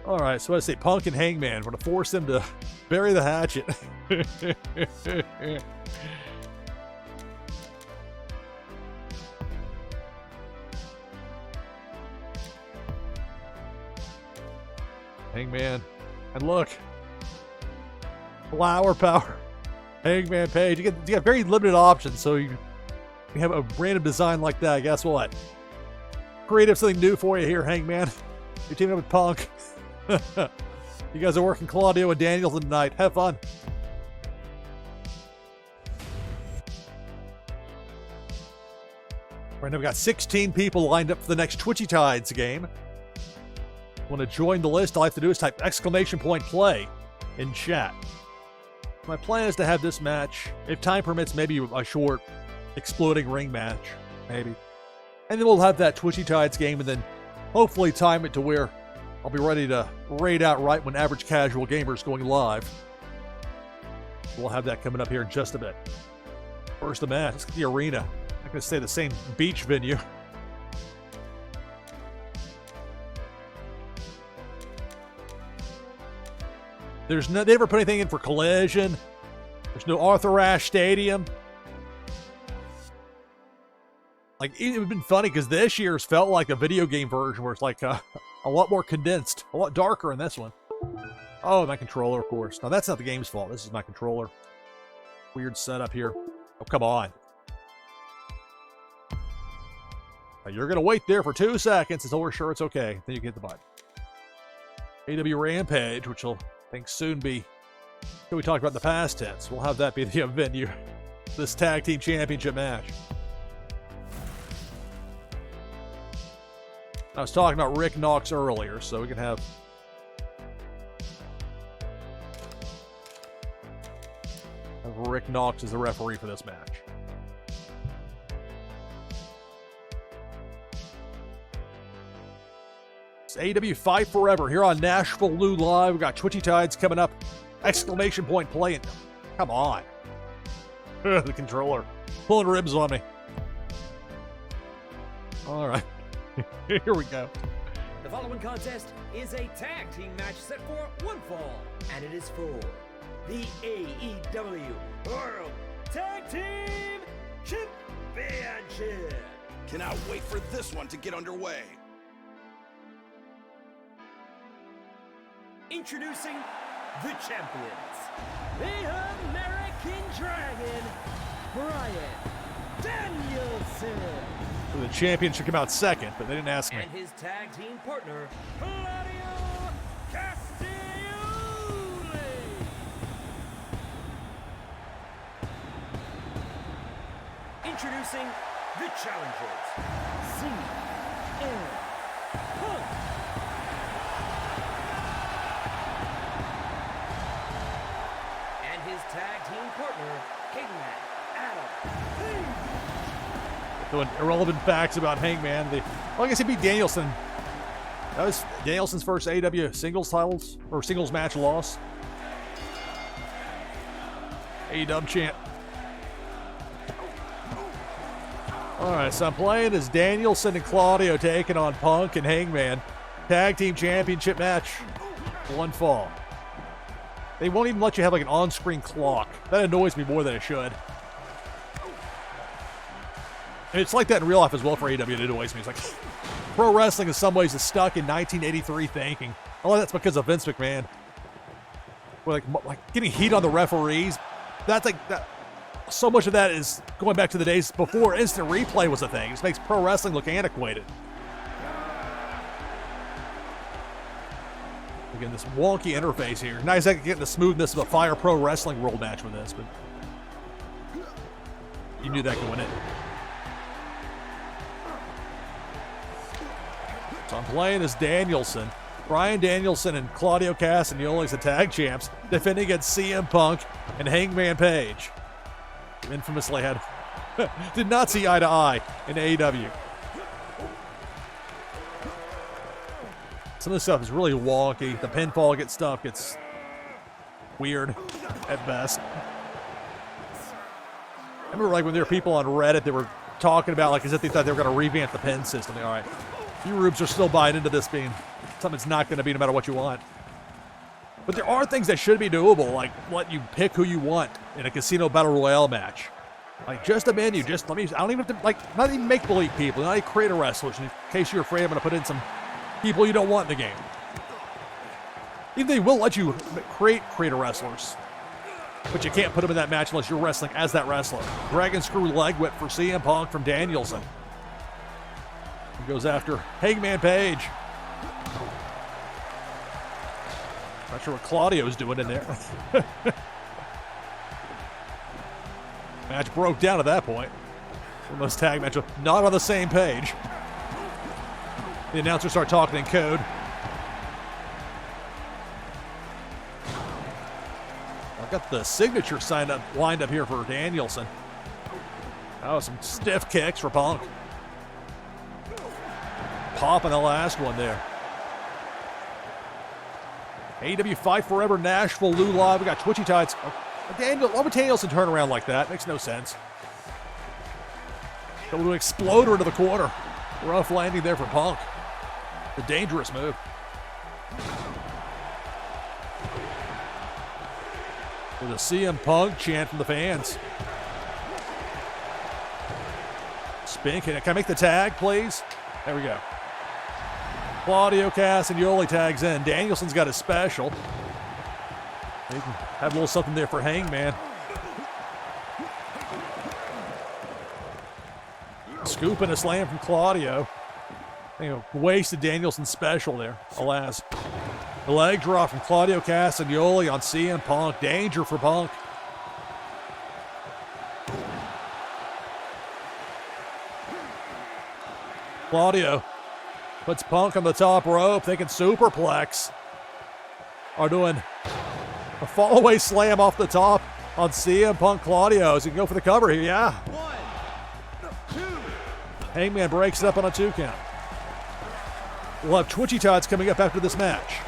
All right, so I say Punk and Hangman. We're going to force them to bury the hatchet. Hangman. And look. Flower power. Hangman Page. You get very limited options, so you have a random design like that. Guess what? Creative something new for you here, Hangman. You're teaming up with Punk. You guys are working Claudio and Danielson tonight. Have fun. Right now we've got 16 people lined up for the next Twitchy Tides game. Want to join the list? All I have to do is type !play in chat. My plan is to have this match, if time permits, maybe a short exploding ring match, maybe. And then we'll have that Twitchy Tides game and then hopefully time it to where I'll be ready to raid out right when Average Casual Gamer's going live. We'll have that coming up here in just a bit. First the match. Let's get the arena. I'm going to say the same beach venue. They never put anything in for Collision. There's no Arthur Ashe Stadium. Like, it would have been funny because this year's felt like a video game version where it's like a lot more condensed, a lot darker in this one. Oh, my controller, of course. Now, that's not the game's fault. This is my controller. Weird setup here. Oh, come on. Now, you're going to wait there for 2 seconds until we're sure it's okay. Then you can hit the button. AEW Rampage, which will, I think, soon be, we talked about in the past tense. We'll have that be the venue. This tag team championship match. I was talking about Rick Knox earlier, so we can have Rick Knox as the referee for this match. It's AEW Fight Forever here on NashvilleLou Live. We've got Twitchy Tides coming up. !play playing. Come on. The controller pulling ribs on me. All right. Here we go. The following contest is a tag team match set for one fall, and it is for the AEW World Tag Team Championship. Cannot wait for this one to get underway. Introducing the champions, the American Dragon, Bryan Danielson. The champion should come out second, but they didn't ask me. And his tag team partner, Claudio Castagnoli. Introducing the challengers, CM Punk. And his tag team partner, Hangman Adam Page. Doing irrelevant facts about Hangman. I guess he beat Danielson. That was Danielson's first AEW singles titles or singles match loss. AEW champ. All right, so I'm playing as Danielson and Claudio taking on Punk and Hangman. Tag team championship match. One fall. They won't even let you have like an on-screen clock. That annoys me more than it should. And it's like that in real life as well for AEW. It annoys me. It's like pro wrestling in some ways is stuck in 1983 thinking. A lot of that's because of Vince McMahon. Where like getting heat on the referees. That's like that. So much of that is going back to the days before instant replay was a thing. It just makes pro wrestling look antiquated. Again, this wonky interface here. Nice I can get the smoothness of a Fire Pro Wrestling World match with this, but you knew that going in. So I'm playing as Danielson. Bryan Danielson and Claudio Castagnoli as the tag champs, defending against CM Punk and Hangman Page. Infamously did not see eye to eye in AEW. Some of this stuff is really wonky. The pinfall gets weird at best. I remember like when there were people on Reddit that were talking about like as if they thought they were going to revamp the pin system. All right, you rubes are still buying into this being something it's not going to be no matter what you want. But there are things that should be doable, like let you pick who you want in a casino battle royale match. Like just a menu, just let me. I don't even have to not even make believe people, not even create a wrestlers in case you're afraid I'm going to put in some people you don't want in the game. Even they will let you create a wrestlers, but you can't put them in that match unless you're wrestling as that wrestler. Dragon Screw leg whip for CM Punk from Danielson. He goes after Hangman Page. Not sure what Claudio's doing in there. Match broke down at that point. Those tag matches not on the same page. The announcers start talking in code. I've got the signature lined up here for Danielson. Oh, some stiff kicks for Punk. Popping the last one there. AEW Fight Forever NashvilleLou live. We got Twitchy tights. Why would Danielson turn around like that? Makes no sense. Going to explode her into the corner. Rough landing there for Punk. The dangerous move. With a CM Punk chant from the fans. Spin kick. Can I make the tag, please? There we go. Claudio Castagnoli tags in. Danielson's got a special. They can have a little something there for Hangman. Scoop and a slam from Claudio. Wasted Danielson's special there, alas. The leg drop from Claudio Castagnoli on CM Punk. Danger for Punk. Claudio puts Punk on the top rope. They can superplex. Are doing a fall-away slam off the top on CM Punk. Claudio as he can go for the cover here. Yeah. 1, 2. Hangman breaks it up on a 2 count. We'll have Twitchy Tides coming up after this match.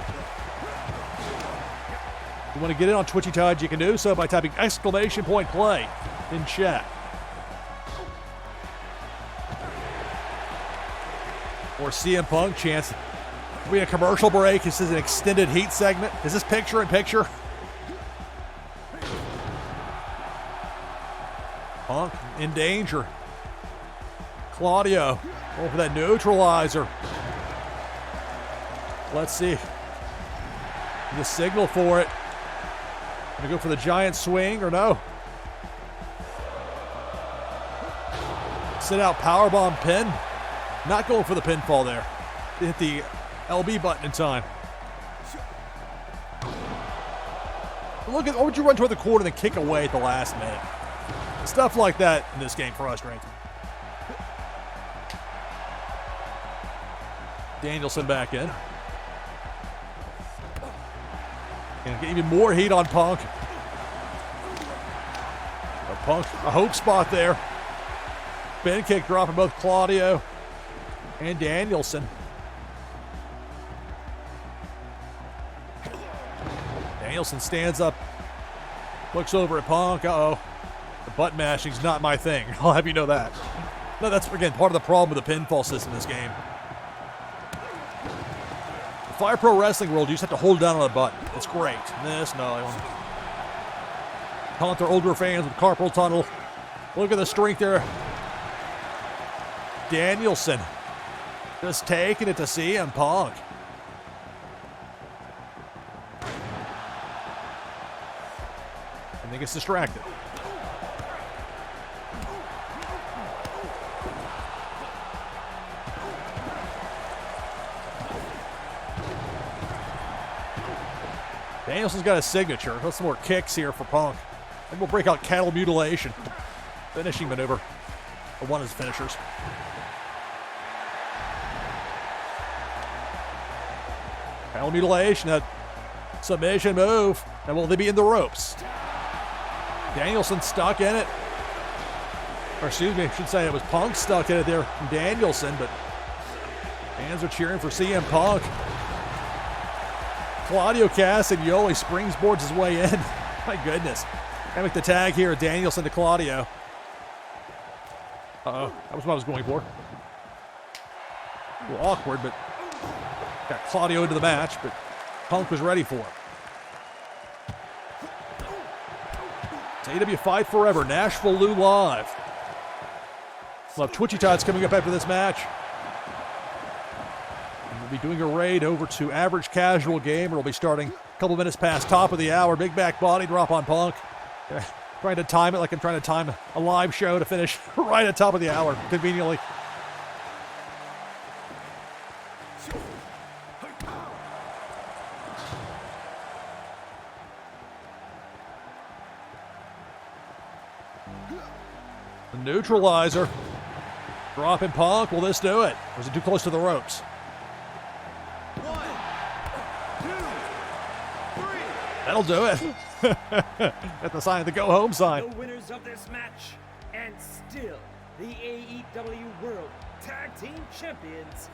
If you want to get in on Twitchy Tides, you can do so by typing !play in chat. Or CM Punk chance. We a commercial break. This is an extended heat segment. Is this picture-in-picture? Punk in danger. Claudio going for that neutralizer. Let's see. The signal for it. Gonna go for the giant swing or no? Sit out powerbomb pin. Not going for the pinfall there. They hit the LB button in time. Look at, or would you run toward the corner and then kick away at the last minute? Stuff like that in this game frustrates me. Danielson back in. Gonna get even more heat on Punk. Punk, a hope spot there. Spin kick dropping both Claudio and Danielson. Danielson stands up, looks over at Punk. Uh-oh. The butt mashing's not my thing. I'll have you know that. No, that's, again, part of the problem with the pinfall system in this game. The Fire Pro Wrestling world, you just have to hold down on a button. It's great. This, no. Taunt their older fans with carpal tunnel. Look at the strength there. Danielson just taking it to CM Punk. And then gets distracted. Danielson's got a signature. Let's some more kicks here for Punk. And we'll break out cattle mutilation. Finishing maneuver. Or one of his finishers. Cattle mutilation, that submission move. And will they be in the ropes? Danielson stuck in it. Or excuse me, I should say it was Punk stuck in it there from Danielson, but fans are cheering for CM Punk. Claudio Castagnoli springboards his way in. My goodness. Gotta make the tag here, Danielson to Claudio. Uh-oh, that was what I was going for. A little awkward, but got Claudio into the match, but Punk was ready for it. It's AEW Fight Forever, NashvilleLou Live. We'll have Twitchy Tots coming up after this match. And we'll be doing a raid over to Average Casual Gamer. We'll be starting a couple minutes past top of the hour. Big back body drop on Punk. Trying to time it like I'm trying to time a live show to finish right at top of the hour, conveniently. The neutralizer. Dropping Punk. Will this do it? Or is it too close to the ropes? 1, 2, 3. That'll do it. At the sign, the go home sign. The winners of this match, and still the AEW World Tag Team Champions,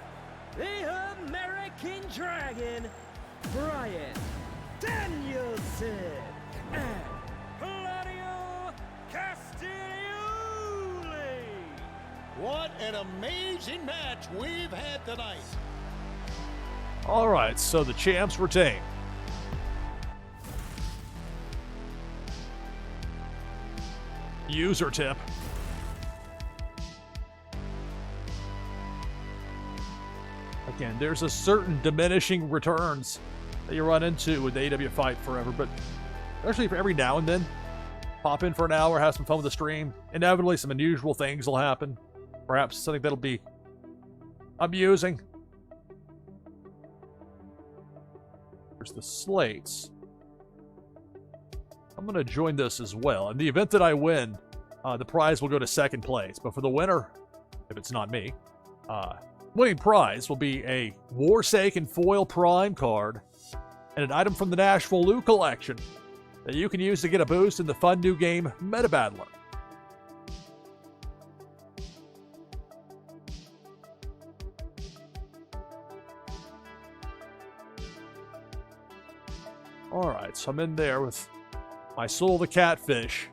the American Dragon, Bryan Danielson and Claudio Castagnoli. What an amazing match we've had tonight. All right, so the champs retain. User tip. Again, there's a certain diminishing returns that you run into with AEW Fight Forever, but actually for every now and then, pop in for an hour, have some fun with the stream. Inevitably, some unusual things will happen. Perhaps something that'll be amusing. There's the slates. I'm going to join this as well. In the event that I win, the prize will go to second place. But for the winner, if it's not me, winning prize will be a Warsaken Foil Prime card and an item from the NashvilleLou collection that you can use to get a boost in the fun new game Meta Battler. All right, so I'm in there with my Soul the Catfish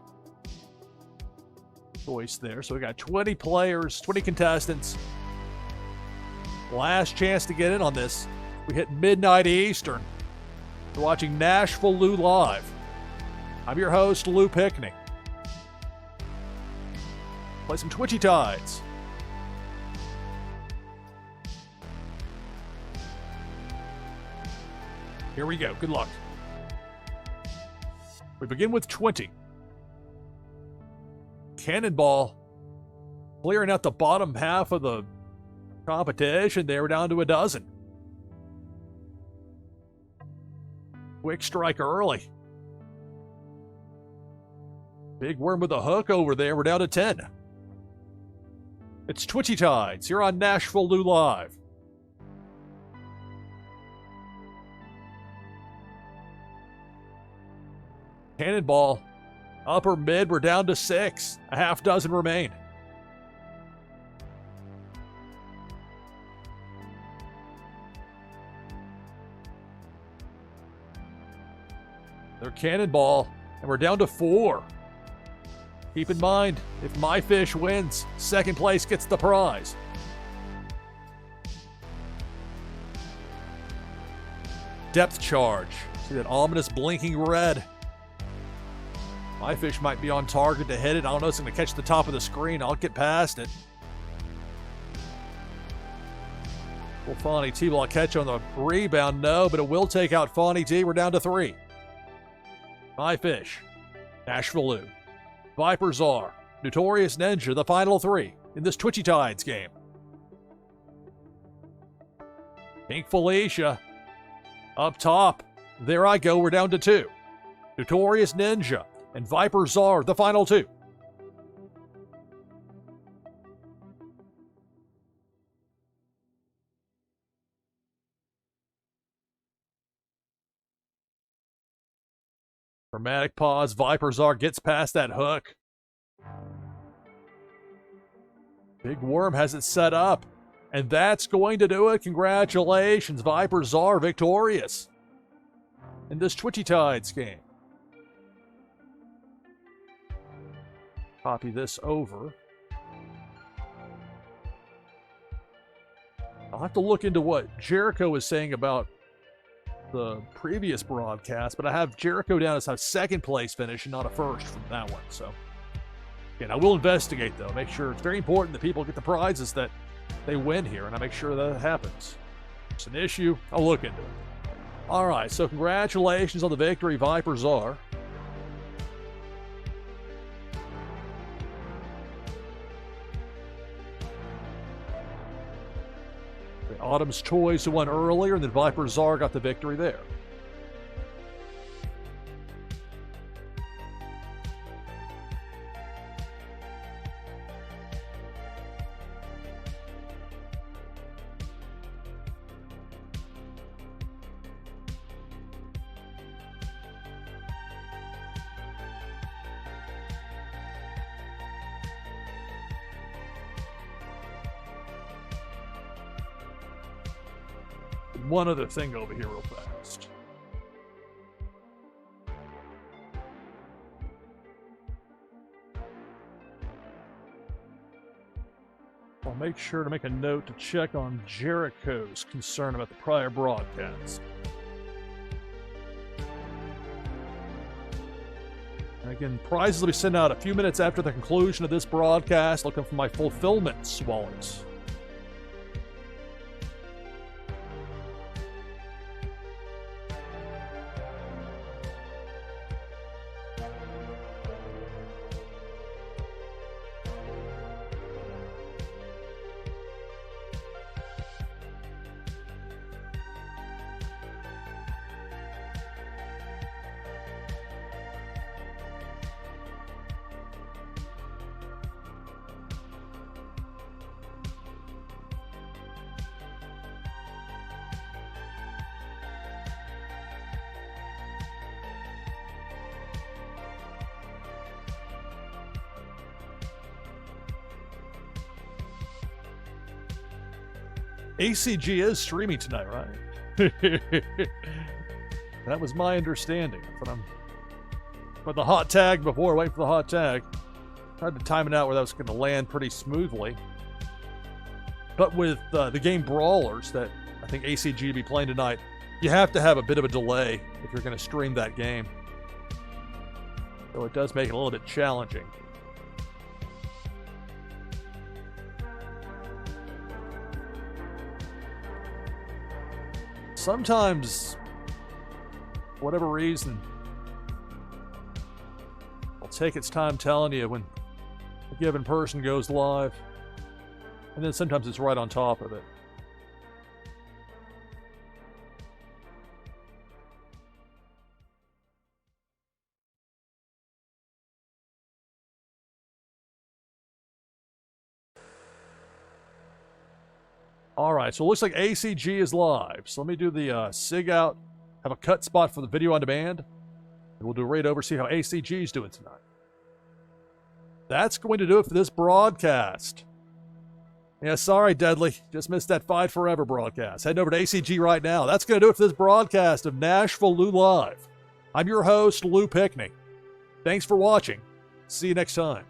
choice there. So we got 20 players, 20 contestants. Last chance to get in on this. We hit midnight Eastern. You're watching NashvilleLou Live. I'm your host, Lou Pickney. Play some Twitchy Tides. Here we go. Good luck. We begin with 20. Cannonball clearing out the bottom half of the competition. They were down to a dozen. Quick strike early. Big Worm with a hook over there. We're down to 10. It's Twitchy Tides here on NashvilleLou Live. Cannonball, upper mid, we're down to 6. A half dozen remain. They're Cannonball, and we're down to 4. Keep in mind, if My Fish wins, second place gets the prize. Depth charge. See that ominous blinking red. My Fish might be on target to hit it. I don't know if it's going to catch the top of the screen. I'll get past it. Will Fawny T will catch on the rebound? No, but it will take out Fawny T. We're down to 3. My Fish, NashvilleLou, Viper Czar, Notorious Ninja, the final 3 in this Twitchy Tides game. Pink Felicia, up top. There I go, we're down to 2. Notorious Ninja and Viper Czar, the final 2. Dramatic pause. Viper Czar gets past that hook. Big Worm has it set up. And that's going to do it. Congratulations, Viper Czar victorious in this Twitchy Tides game. Copy this over. I'll have to look into what Jericho was saying about the previous broadcast, but I have Jericho down as a second place finish and not a first from that one. So, again, I will investigate, though. Make sure it's very important that people get the prizes that they win here, and I make sure that happens. It's an issue. I'll look into it. All right, so congratulations on the victory, Viper Czar. Autumn's Toys who won earlier, and then Viper Czar got the victory there. One other thing over here real fast. I'll make sure to make a note to check on Jericho's concern about the prior broadcast. And again, prizes will be sent out a few minutes after the conclusion of this broadcast. Looking for my fulfillment wallet. ACG is streaming tonight, right? That was my understanding. But I'm put the hot tag before, wait for the hot tag. Tried to time it out where that was going to land pretty smoothly. But with the game Brawlers that I think ACG will be playing tonight, you have to have a bit of a delay if you're going to stream that game. So it does make it a little bit challenging. Sometimes, for whatever reason, take its time telling you when a given person goes live. And then sometimes it's right on top of it. All right, so it looks like ACG is live. So let me do the SIG out, have a cut spot for the video on demand, and we'll do a raid over, see how ACG is doing tonight. That's going to do it for this broadcast. Yeah, sorry, Deadly. Just missed that Fight Forever broadcast. Heading over to ACG right now. That's going to do it for this broadcast of NashvilleLou Live. I'm your host, Lou Pickney. Thanks for watching. See you next time.